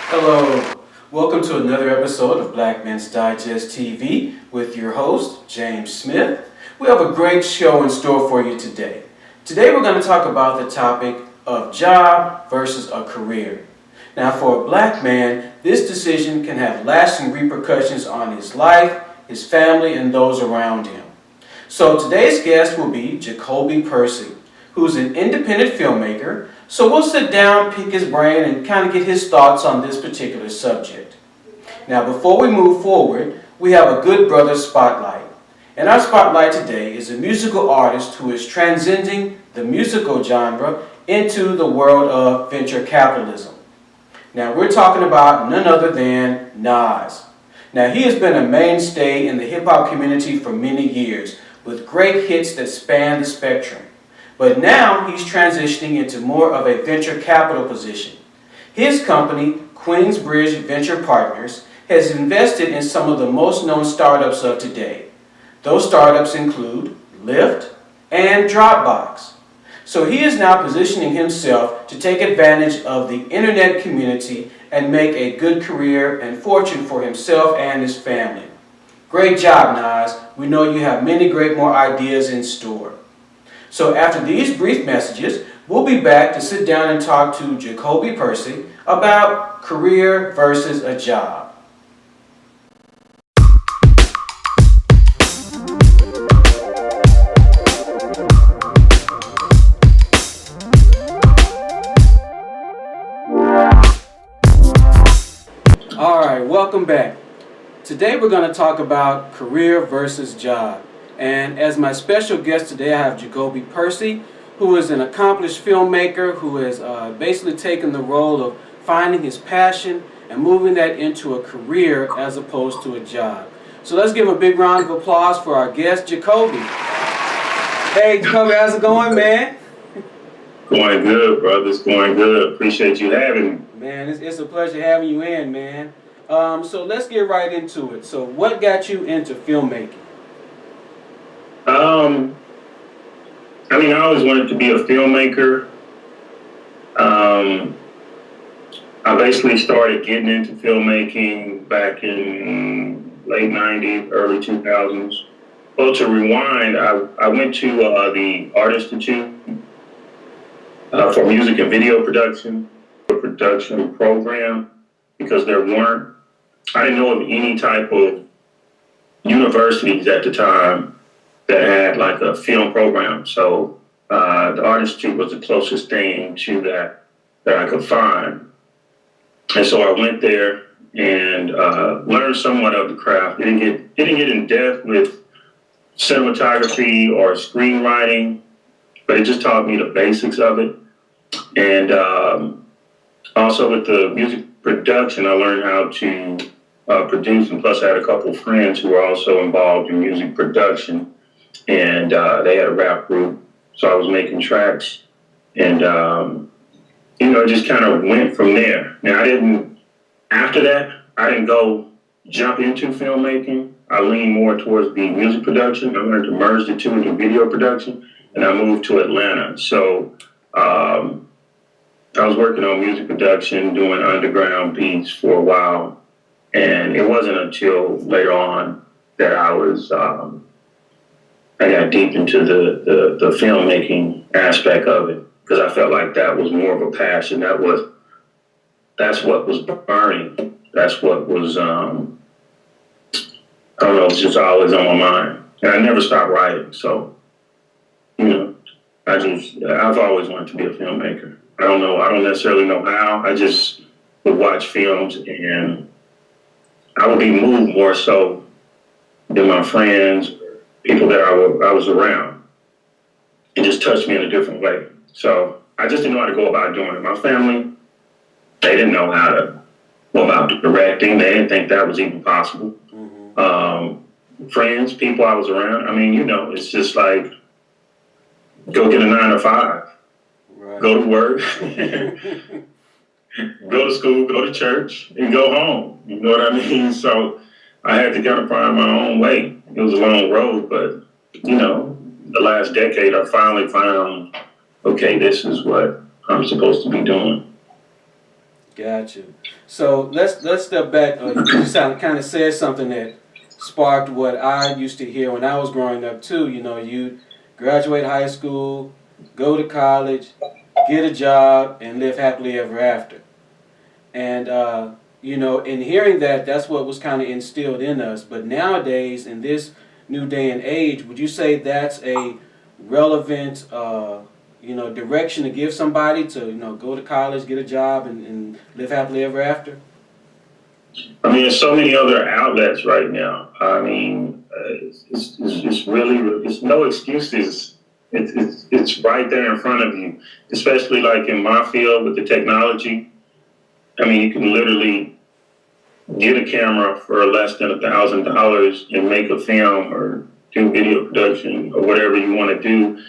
Hello, welcome to another episode of Black Men's Digest TV with your host, James Smith. We have a great show in store for you today. Today we're going to talk about the topic of job versus a career. Now for a black man, this decision can have lasting repercussions on his life, his family, and those around him. So today's guest will be Jacolby Percy, who's an independent filmmaker. So we'll sit down, pick his brain, and kind of get his thoughts on this particular subject. Now before we move forward, we have a good brother spotlight. And our spotlight today is a musical artist who is transcending the musical genre into the world of venture capitalism. Now we're talking about none other than Nas. Now he has been a mainstay in the hip-hop community for many years with great hits that span the spectrum. But now he's transitioning into more of a venture capital position. His company, Queensbridge Venture Partners, has invested in some of the most known startups of today. Those startups include Lyft and Dropbox. So he is now positioning himself to take advantage of the internet community and make a good career and fortune for himself and his family. Great job, Nas. We know you have many great more ideas in store. So after these brief messages, we'll be back to sit down and talk to Jacolby Percy about career versus a job. All right, welcome back. Today we're going to talk about career versus job. And as my special guest today, I have Jacolby Percy, who is an accomplished filmmaker who has basically taken the role of finding his passion and moving that into a career as opposed to a job. So let's give a big round of applause for our guest, Jacolby. Hey, Jacolby, how's it going, man? Going good, brother. It's going good. Appreciate you having me. Man, it's a pleasure having you in, man. So let's get right into it. So what got you into filmmaking? I always wanted to be a filmmaker. I basically started getting into filmmaking back in late 90s, early 2000s. Well, to rewind, I went to the Art Institute for music and video production, a production program, because I didn't know of any type of universities at the time that had like a film program. So the Art Institute was the closest thing to that I could find. And so I went there and learned somewhat of the craft. Didn't get in depth with cinematography or screenwriting, but it just taught me the basics of it. And also with the music production, I learned how to produce, and plus I had a couple of friends who were also involved in music production. And they had a rap group, so I was making tracks, and it just kind of went from there. Now after that, I didn't go jump into filmmaking. I leaned more towards the music production. I learned to merge the two into video production, and I moved to Atlanta. So I was working on music production, doing underground beats for a while, and it wasn't until later on that I got deep into the filmmaking aspect of it, because I felt like that was more of a passion. That's what was burning. That's what was, I don't know, it's just always on my mind. And I never stopped writing. So, I've always wanted to be a filmmaker. I don't necessarily know how. I just would watch films and I would be moved more so than my friends, people that I was around. It just touched me in a different way. So I just didn't know how to go about doing it. My family, they didn't know how to go about directing. They didn't think that was even possible. Mm-hmm. Friends, people I was around, it's just like, go get a 9 to 5, right. Go to work, go to school, go to church, and go home. You know what I mean? So I had to kind of find my own way. It was a long road, but, the last decade I finally found, okay, this is what I'm supposed to be doing. Gotcha. So let's step back. You kind of said something that sparked what I used to hear when I was growing up too. You know, you graduate high school, go to college, get a job, and live happily ever after. And you know, in hearing that, that's what was kind of instilled in us. But nowadays, in this new day and age, would you say that's a relevant, you know, direction to give somebody to, you know, go to college, get a job, and live happily ever after? I mean, there's so many other outlets right now. I mean, it's really, it's no excuses. It's right there in front of you, especially like in my field with the technology. I mean, you can literally get a camera for less than $1,000 and make a film or do video production or whatever you want to do.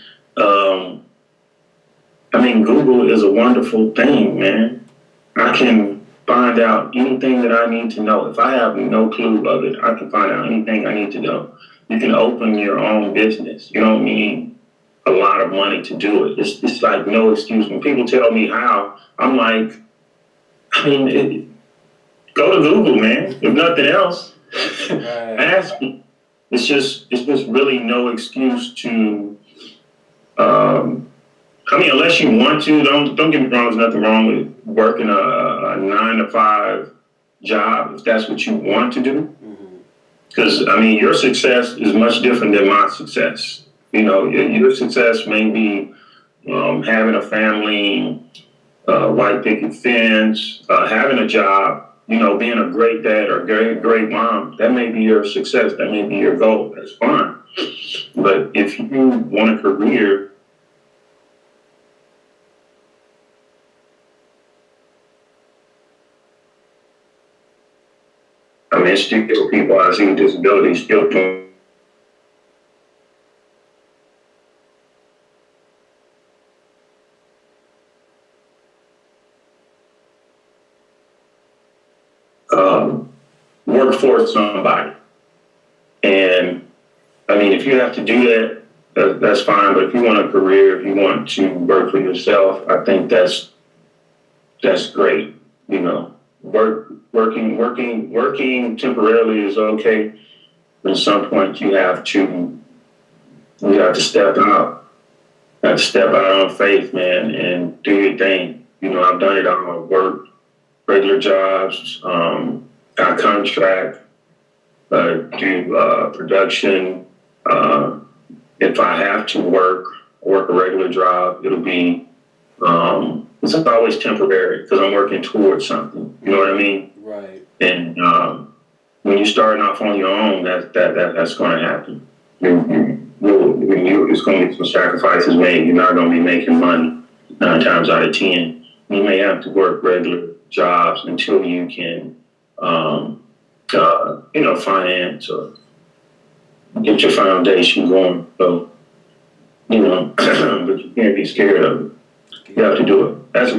I mean, Google is a wonderful thing, man. I can find out anything that I need to know. If I have no clue of it, I can find out anything I need to know. You can open your own business. You don't need a lot of money to do it. It's like no excuse. When people tell me how, I'm like, I mean, go to Google, man. If nothing else, ask me. It's just really no excuse to. I mean, unless you want to, don't get me wrong. There's nothing wrong with working a 9 to 5 job if that's what you want to do. Because I mean, your success is much different than my success. You know, your success may be having a family, white picket fence, having a job. You know, being a great dad or great mom. That may be your success. That may be your goal. That's fine. But if you want a career. I mean, still people I see with disabilities still doing. Work for somebody. And I mean, if you have to do that, that's fine. But if you want a career, if you want to work for yourself, I think that's great. You know, working temporarily is okay. But at some point, you have to step out. You have to step out on faith, man, and do your thing. You know, I've done it all. I've worked regular jobs, got contract, do production. If I have to work a regular job, it'll be it's always temporary because I'm working towards something. You know what I mean? Right. And when you're starting off on your own, that's going to happen. It's going to be some sacrifices made. You're not going to be making money 9 times out of 10. You may have to work regular jobs until you can, you know, finance or get your foundation going. So, you know, but you can't be scared of it. You have to do it. That's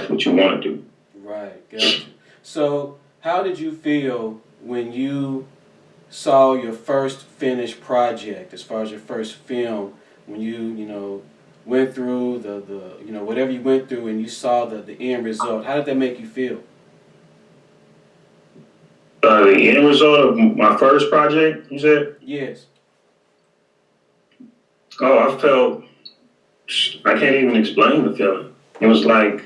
what you want to do. Right, gotcha. So, how did you feel when you saw your first finished project, as far as your first film, when you know, went through the you know, whatever you went through and you saw the end result? How did that make you feel? The end result of my first project, you said? Yes. Oh, I felt, I can't even explain the feeling. It was like,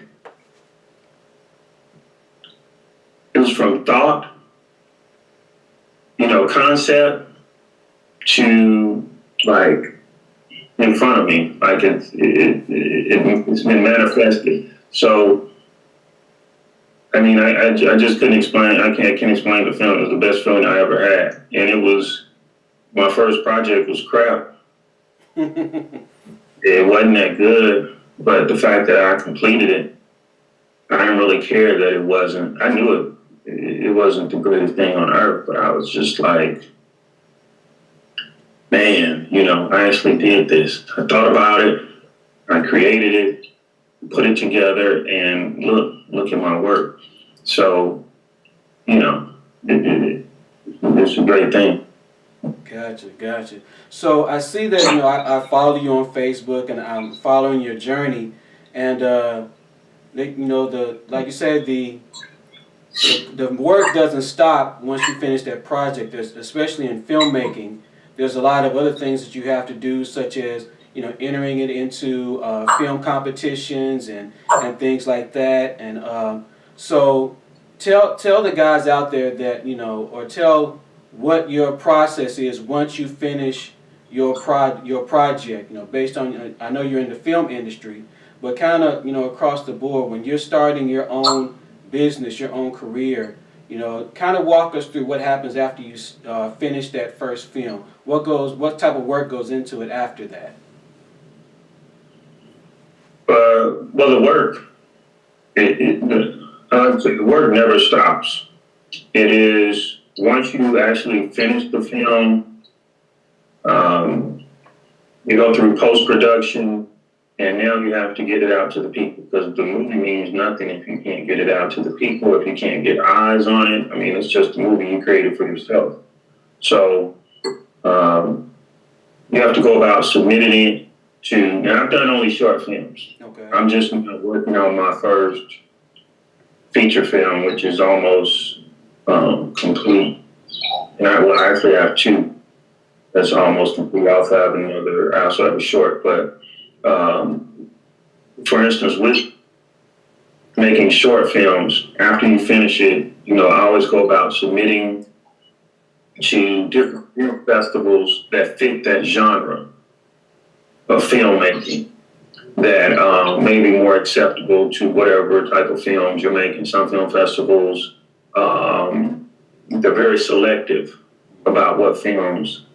it was from thought, you know, concept to like in front of me. Like it's been manifested. So, I mean, I just couldn't explain, I can't explain the feeling. It was the best feeling I ever had. And it was, my first project was crap. It wasn't that good, but the fact that I completed it, I didn't really care that it wasn't. I knew it wasn't the greatest thing on earth, but I was just like, man, you know, I actually did this. I thought about it, I created it, put it together, and look at my work. So, you know, it's a great thing. Gotcha. So I see that, you know, I follow you on Facebook and I'm following your journey, and like you said, the work doesn't stop once you finish that project. There's, especially in filmmaking, there's a lot of other things that you have to do, such as entering it into film competitions and things like that. And so tell the guys out there that or tell what your process is once you finish your project. Based on, I know you're in the film industry, but kind of across the board, when you're starting your own business, your own career, kind of walk us through what happens after you finish that first film. What type of work goes into it after that? Well, the work, the work never stops. It is once you actually finish the film, you go through post production, and now you have to get it out to the people, because the movie means nothing if you can't get it out to the people, if you can't get eyes on it. I mean, it's just a movie you created for yourself. So you have to go about submitting it to. Now, I've done only short films. Okay. I'm just working on my first feature film, which is almost complete. And I actually have two that's almost complete. I also have another. I also have a short, but for instance, with making short films, after you finish it, I always go about submitting to different film festivals that fit that genre of filmmaking that may be more acceptable to whatever type of films you're making. Some film festivals, they're very selective about what films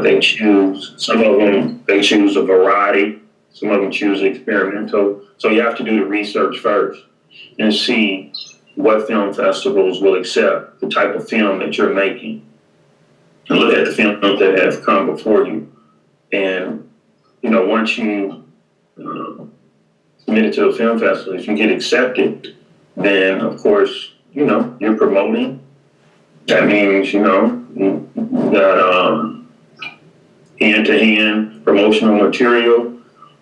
they choose. Some of them, they choose a variety. Some of them choose experimental. So you have to do the research first and see what film festivals will accept the type of film that you're making. And look at the films that have come before you. And, once you submit it to a film festival, if you get accepted, then, of course, you're promoting. That means, you got hand-to-hand promotional material.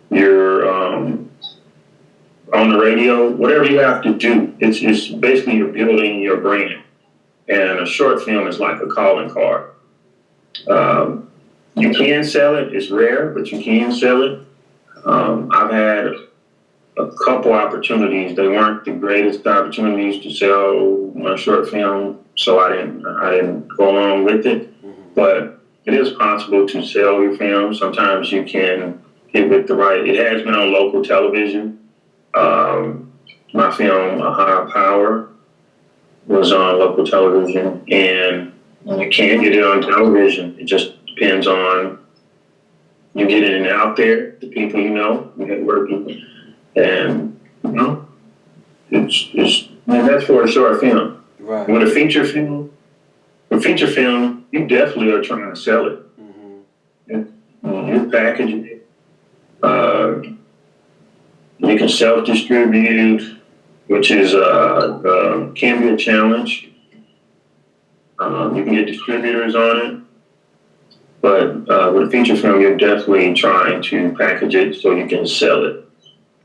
You're on the radio, whatever you have to do. It's basically you're building your brand. And a short film is like a calling card. You can sell it. It's rare, but you can sell it. I've had a couple opportunities. They weren't the greatest opportunities to sell my short film, so I didn't go along with it. But it is possible to sell your film. Sometimes you can get with the right. It has been on local television. My film, A Higher Power, was on local television, and you can get it on television. It just depends on you getting it out there, the people you network with, and and that's for a short film. Right. With a feature film, you definitely are trying to sell it. You package it. You can self-distribute, which is can be a challenge. You can get distributors on it, but with a feature film, you're definitely trying to package it so you can sell it.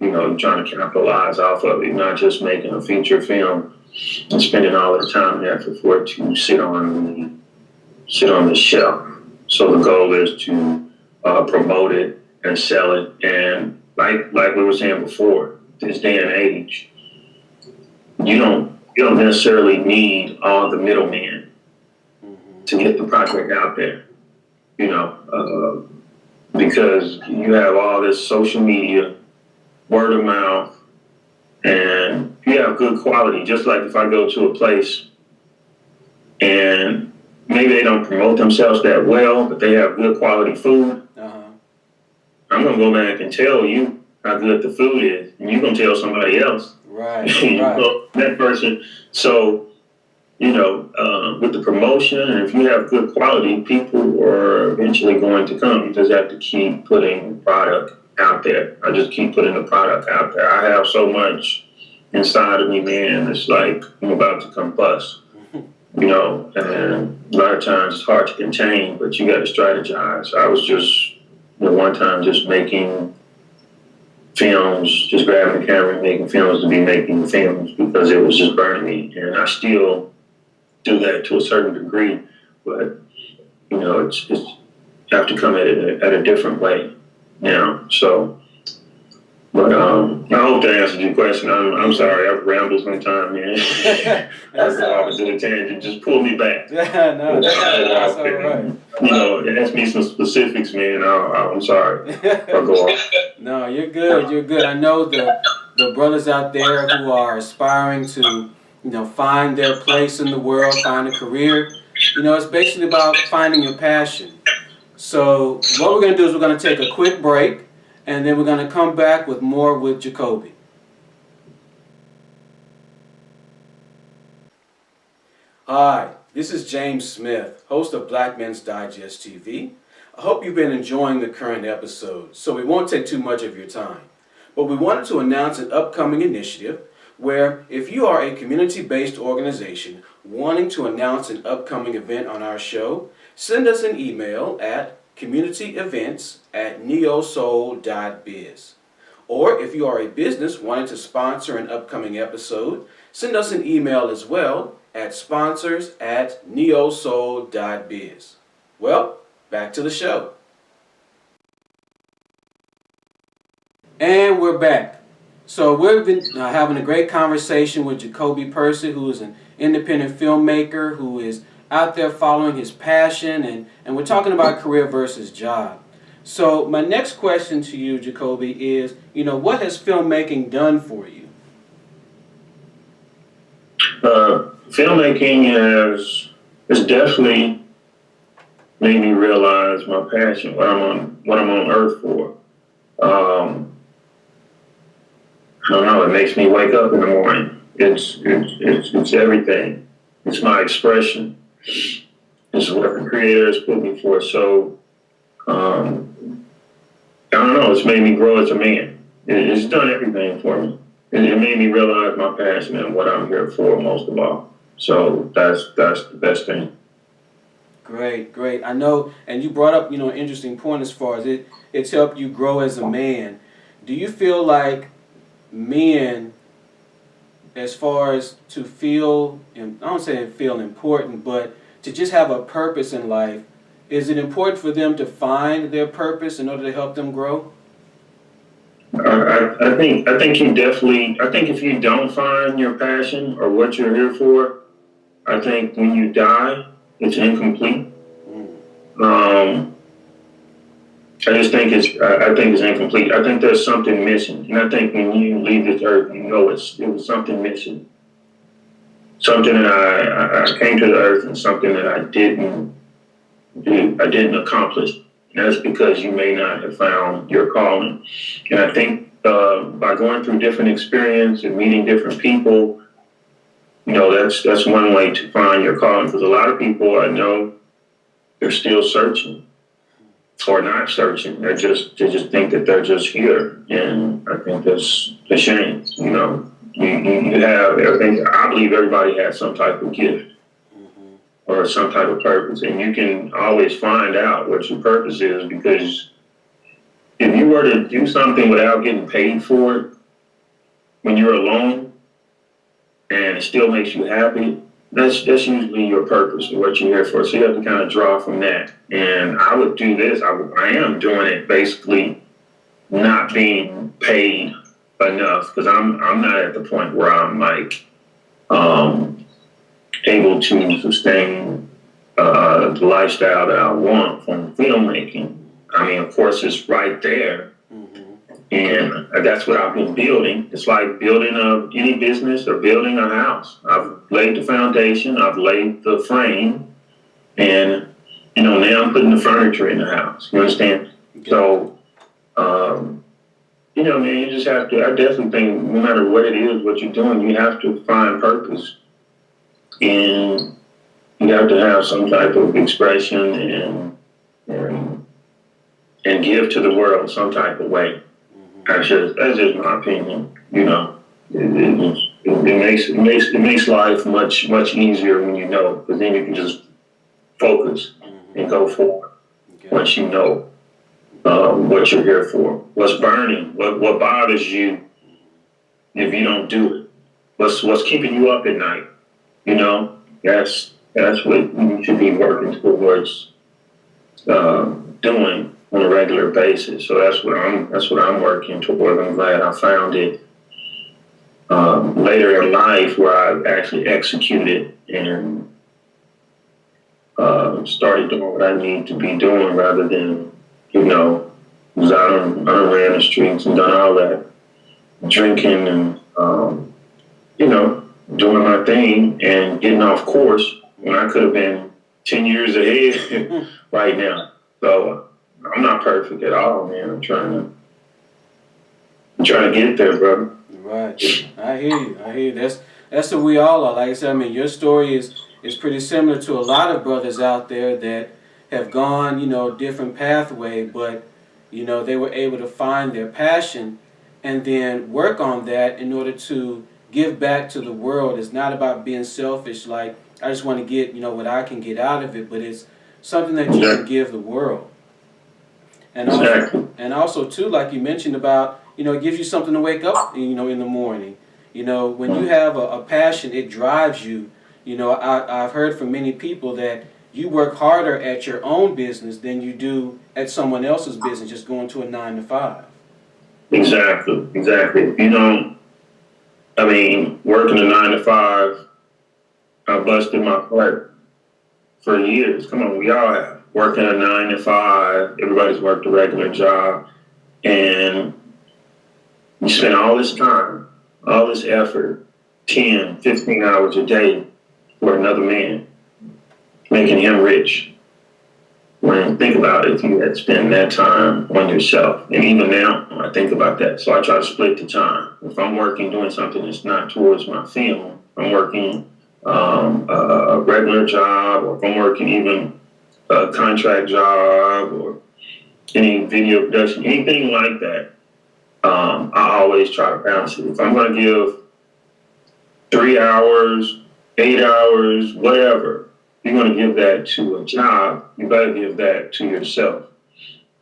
You're trying to capitalize off of it, not just making a feature film and spending all the time and effort for it to sit on the shelf. So the goal is to promote it and sell it. And like we were saying before, this day and age, you don't necessarily need all the middlemen to get the project out there. Because you have all this social media, word of mouth, and you have good quality. Just like if I go to a place and maybe they don't promote themselves that well, but they have good quality food, I'm going to go back and tell you how good the food is, and you're going to tell somebody else. Right. That person. So, with the promotion, and if you have good quality, people are eventually going to come. You just have to keep putting the product out there. I just keep putting the product out there. I have so much inside of me, man. It's like I'm about to combust. And a lot of times it's hard to contain, but you got to strategize. I was just one time just making films, just grabbing the camera and making films to be making films because it was just burning me. And I still do that to a certain degree, but it's you have to come at it at a different way now. So, but I hope that answered your question. I'm sorry, I've rambled sometime, man. That's all right. To the tangent, just pull me back. Yeah, no, that's all right. Ask me some specifics, man. I'm sorry. I'll go off. No, you're good. You're good. I know the brothers out there who are aspiring to, find their place in the world, find a career. It's basically about finding your passion. So what we're going to do is we're going to take a quick break, and then we're going to come back with more with Jacolby. Hi, this is James Smith, host of Black Men's Digest TV. I hope you've been enjoying the current episode, so we won't take too much of your time. But we wanted to announce an upcoming initiative where if you are a community-based organization wanting to announce an upcoming event on our show, send us an email at communityevents@neosoul.biz. Or if you are a business wanting to sponsor an upcoming episode, send us an email as well at sponsors@neosoul.biz. Well, back to the show. And we're back. So we've been having a great conversation with Jacolby Percy, who is an independent filmmaker who is out there following his passion, and we're talking about career versus job. So my next question to you, Jacolby, is, what has filmmaking done for you? Filmmaking has definitely made me realize my passion, what I'm on earth for. I don't know. It makes me wake up in the morning. It's everything. It's my expression. It's what the Creator has put me for. So I don't know. It's made me grow as a man. It's done everything for me. It made me realize my passion and what I'm here for most of all. So that's the best thing. Great. I know, and you brought up, an interesting point as far as it's helped you grow as a man. Do you feel like men, as far as to feel, and I don't say feel important, but to just have a purpose in life, is it important for them to find their purpose in order to help them grow? I think you definitely. I think if you don't find your passion or what you're here for, I think when you die, it's incomplete. I just think it's incomplete. I think there's something missing, and I think when you leave this earth, it was something missing. Something that I came to the earth and something that I didn't do. I didn't accomplish. And that's because you may not have found your calling. And I think by going through different experience and meeting different people, that's one way to find your calling. Because a lot of people I know, they're still searching. Or not searching. They just think that they're just here, and I think that's a shame. You have. I believe everybody has some type of gift or some type of purpose, and you can always find out what your purpose is, because if you were to do something without getting paid for it, when you're alone, and it still makes you happy, that's usually your purpose and what you're here for. So you have to kind of draw from that. And I would do this. I am doing it basically not being paid enough, because I'm not at the point where I'm like able to sustain the lifestyle that I want from filmmaking. I mean, of course, it's right there. And that's what I've been building. It's like building any business or building a house. I've laid the foundation, I've laid the frame, and now I'm putting the furniture in the house. You understand? Okay. So, man, you just have to. I definitely think no matter what it is, what you're doing, you have to find purpose, and you have to have some type of expression and give to the world some type of way. That's just my opinion. It makes life much easier when because then you can just focus and go forward once you know. what you're here for. What's burning? What bothers you if you don't do it? What's keeping you up at night? You know, that's what you should be working towards doing on a regular basis. So that's what I'm working toward. I'm glad I found it later in life where I actually executed and started doing what I need to be doing rather than, you know, 'cause I done ran the streets and done all that drinking and, you know, doing my thing and getting off course when I could have been 10 years ahead right now. So I'm not perfect at all, man. I'm trying to get there, brother. Right. I hear you. I hear you. That's what we all are. Like I said, I mean, your story is pretty similar to a lot of brothers out there that have gone, you know, different pathway, but, you know, they were able to find their passion and then work on that in order to give back to the world. It's not about being selfish, like, I just want to get, you know, what I can get out of it, but it's something that you can give the world. And also too, like you mentioned about, you know, it gives you something to wake up, you know, in the morning. You know, when you have a passion, it drives you. You know, I've heard from many people that you work harder at your own business than you do at someone else's business, just going to a 9 to 5. Exactly. You know, I mean, working a 9 to 5, I busted my butt for years. Come on, we all have. Working a 9 to 5, everybody's worked a regular job, and you spend all this time, all this effort, 10, 15 hours a day for another man, making him rich. When think about it, if you had spent that time on yourself, and even now I think about that, so I try to split the time. If I'm working doing something that's not towards my film, I'm working a regular job, or if I'm working even a contract job or any video production, anything like that, I always try to balance it. If I'm going to give 3 hours, 8 hours, whatever, you're going to give that to a job, you better give that to yourself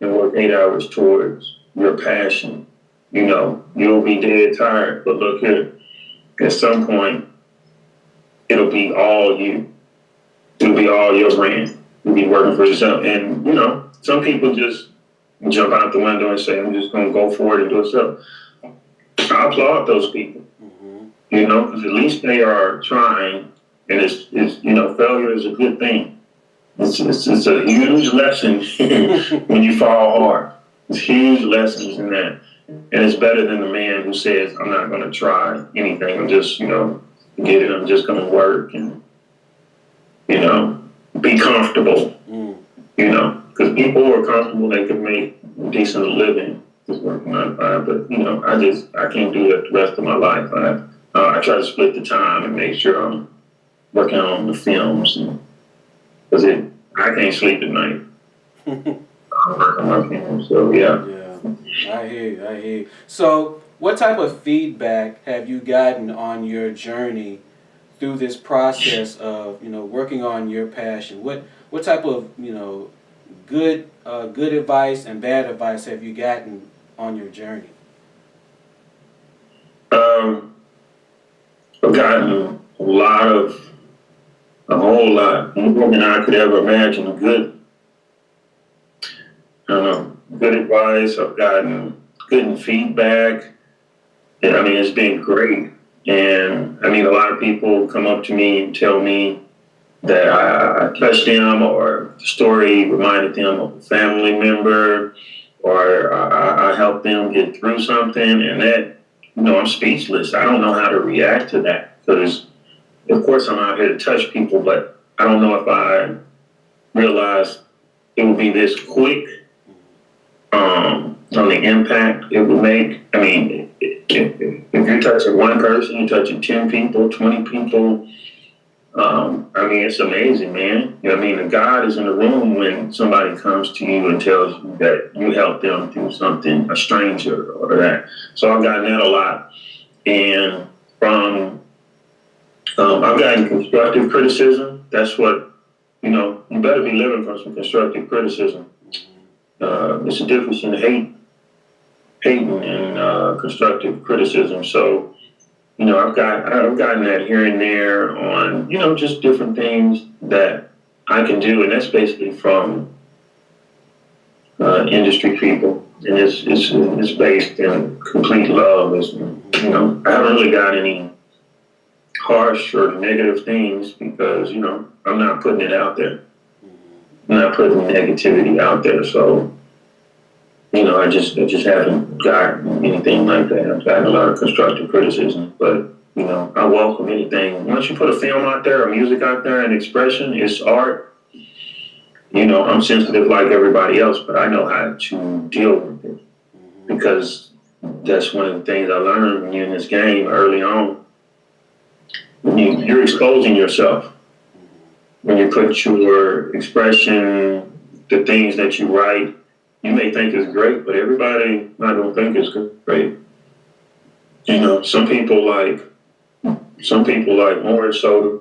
and work 8 hours towards your passion. You know, you'll be dead tired, but look here, at some point, it'll be all you. It'll be all your brand. You'll be working for yourself. And, you know, some people just jump out the window and say, I'm just going to go for it and do it so. I applaud those people, you know, because at least they are trying. And it's you know, failure is a good thing. It's a huge lesson when you fall hard. It's huge lessons in that. And it's better than the man who says, I'm not going to try anything. I'm just, you know, get it. I'm just going to work and, you know, be comfortable, you know, because people who are comfortable, they can make a decent living just working 9 to 5. But, you know, I can't do that the rest of my life. I try to split the time and make sure I'm working on the films because I can't sleep at night. I'm working on my films, so yeah. Yeah, I hear you. So what type of feedback have you gotten on your journey through this process of, you know, working on your passion? What type of, you know, good advice and bad advice have you gotten on your journey? I've gotten a whole lot more than I could ever imagine. Good advice. I've gotten good feedback. I mean, it's been great. And I mean, a lot of people come up to me and tell me that I touched them, or the story reminded them of a family member, or I helped them get through something. And that, you know, I'm speechless. I don't know how to react to that because, of course, I'm out here to touch people, but I don't know if I realized it would be this quick on the impact it would make. I mean, if you're touching one person, you're touching 10 people, 20 people. I mean, it's amazing, man. You know what I mean? And God is in the room when somebody comes to you and tells you that you helped them through something, a stranger or that. So I've gotten that a lot. And I've gotten constructive criticism. That's what, you know, you better be living from some constructive criticism. It's a difference in hating and constructive criticism. So, I've gotten that here and there on, just different things that I can do, and that's basically from industry people, and it's based in complete love. I haven't really got any harsh or negative things because I'm not putting it out there. I'm not putting negativity out there. So I just haven't got anything like that. I've gotten a lot of constructive criticism, but I welcome anything. Once you put a film out there, or music out there, and expression, it's art. I'm sensitive like everybody else, but I know how to deal with it because that's one of the things I learned when you're in this game early on. You're exposing yourself when you put your expression, the things that you write. You may think is great, but everybody not gonna think it's great. Some people like orange soda.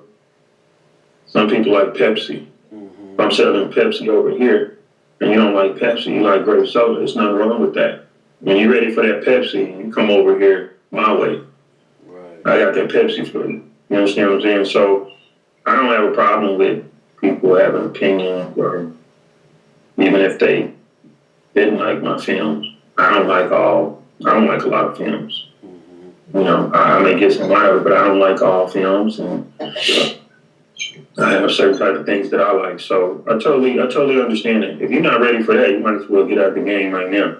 Some people like Pepsi. If I'm selling Pepsi over here, and you don't like Pepsi, you like grape soda, there's nothing wrong with that. When you're ready for that Pepsi, you come over here my way. Right. I got that Pepsi for you. You understand what I'm saying? So I don't have a problem with people having opinions, or even if they didn't like my films. I don't like a lot of films. I may get some out of it, but I don't like all films, and I have certain type of things that I like. So I totally understand it. If you're not ready for that, you might as well get out of the game right now.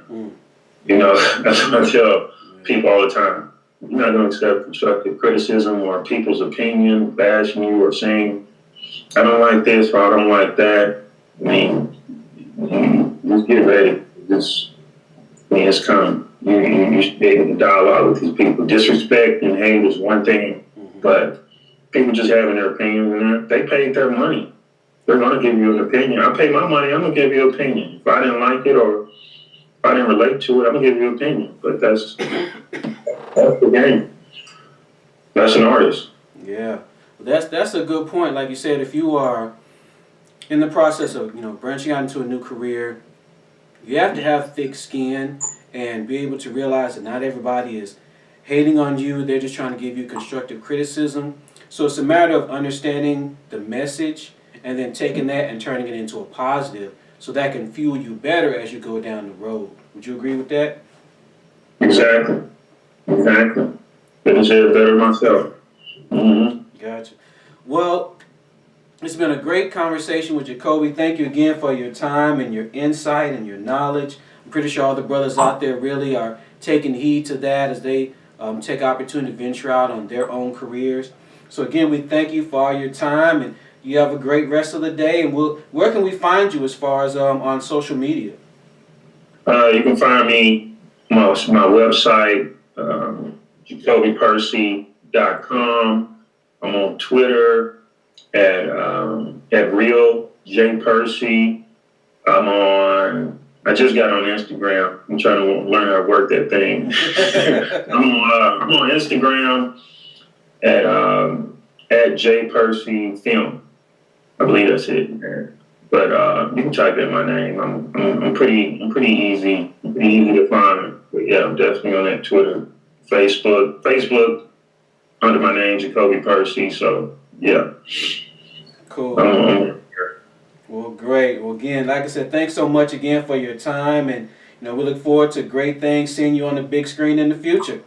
That's what I tell people all the time. You're not going to accept constructive criticism or people's opinion, bashing you or saying, I don't like this or I don't like that. I mean, just get ready. It's coming. You should be able to dialogue with these people. Disrespect and hate is one thing, but people just having their opinions, and they paid their money. They're going to give you an opinion. I pay my money, I'm going to give you an opinion. If I didn't like it or if I didn't relate to it, I'm going to give you an opinion. But that's the game. That's an artist. Yeah. That's a good point. Like you said, if you are in the process of, branching out into a new career, you have to have thick skin and be able to realize that not everybody is hating on you. They're just trying to give you constructive criticism. So it's a matter of understanding the message and then taking that and turning it into a positive so that can fuel you better as you go down the road. Would you agree with that? Exactly. Couldn't say it better myself. Gotcha. Well, it's been a great conversation with Jacolby. Thank you again for your time and your insight and your knowledge. I'm pretty sure all the brothers out there really are taking heed to that as they take opportunity to venture out on their own careers. So again, we thank you for all your time, and you have a great rest of the day. And where can we find you as far as on social media? You can find me my website, JacolbyPercy.com. I'm on Twitter at Real J Percy. I just got on Instagram. I'm trying to learn how to work that thing. I'm on Instagram at J Percy Film. I believe that's it. But you can type in my name. I'm pretty easy to find. But yeah, I'm definitely on that Twitter, Facebook under my name, Jacolby Percy. So yeah. Cool. Well, great. Well, again, like I said, thanks so much again for your time, and we look forward to great things, seeing you on the big screen in the future.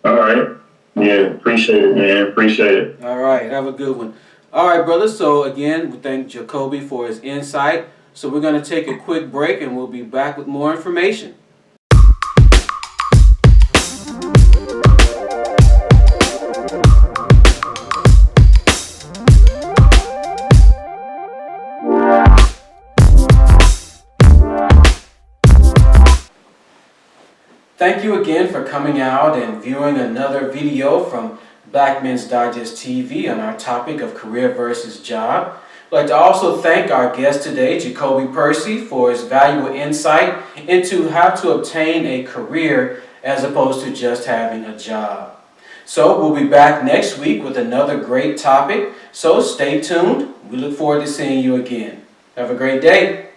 All right. Yeah, appreciate it, man. Appreciate it. All right. Have a good one. All right, brothers. So again, we thank Jacolby for his insight. So we're going to take a quick break, and we'll be back with more information. Thank you again for coming out and viewing another video from Black Men's Digest TV on our topic of career versus job. I'd like to also thank our guest today, Jacolby Percy, for his valuable insight into how to obtain a career as opposed to just having a job. So we'll be back next week with another great topic, so stay tuned. We look forward to seeing you again. Have a great day.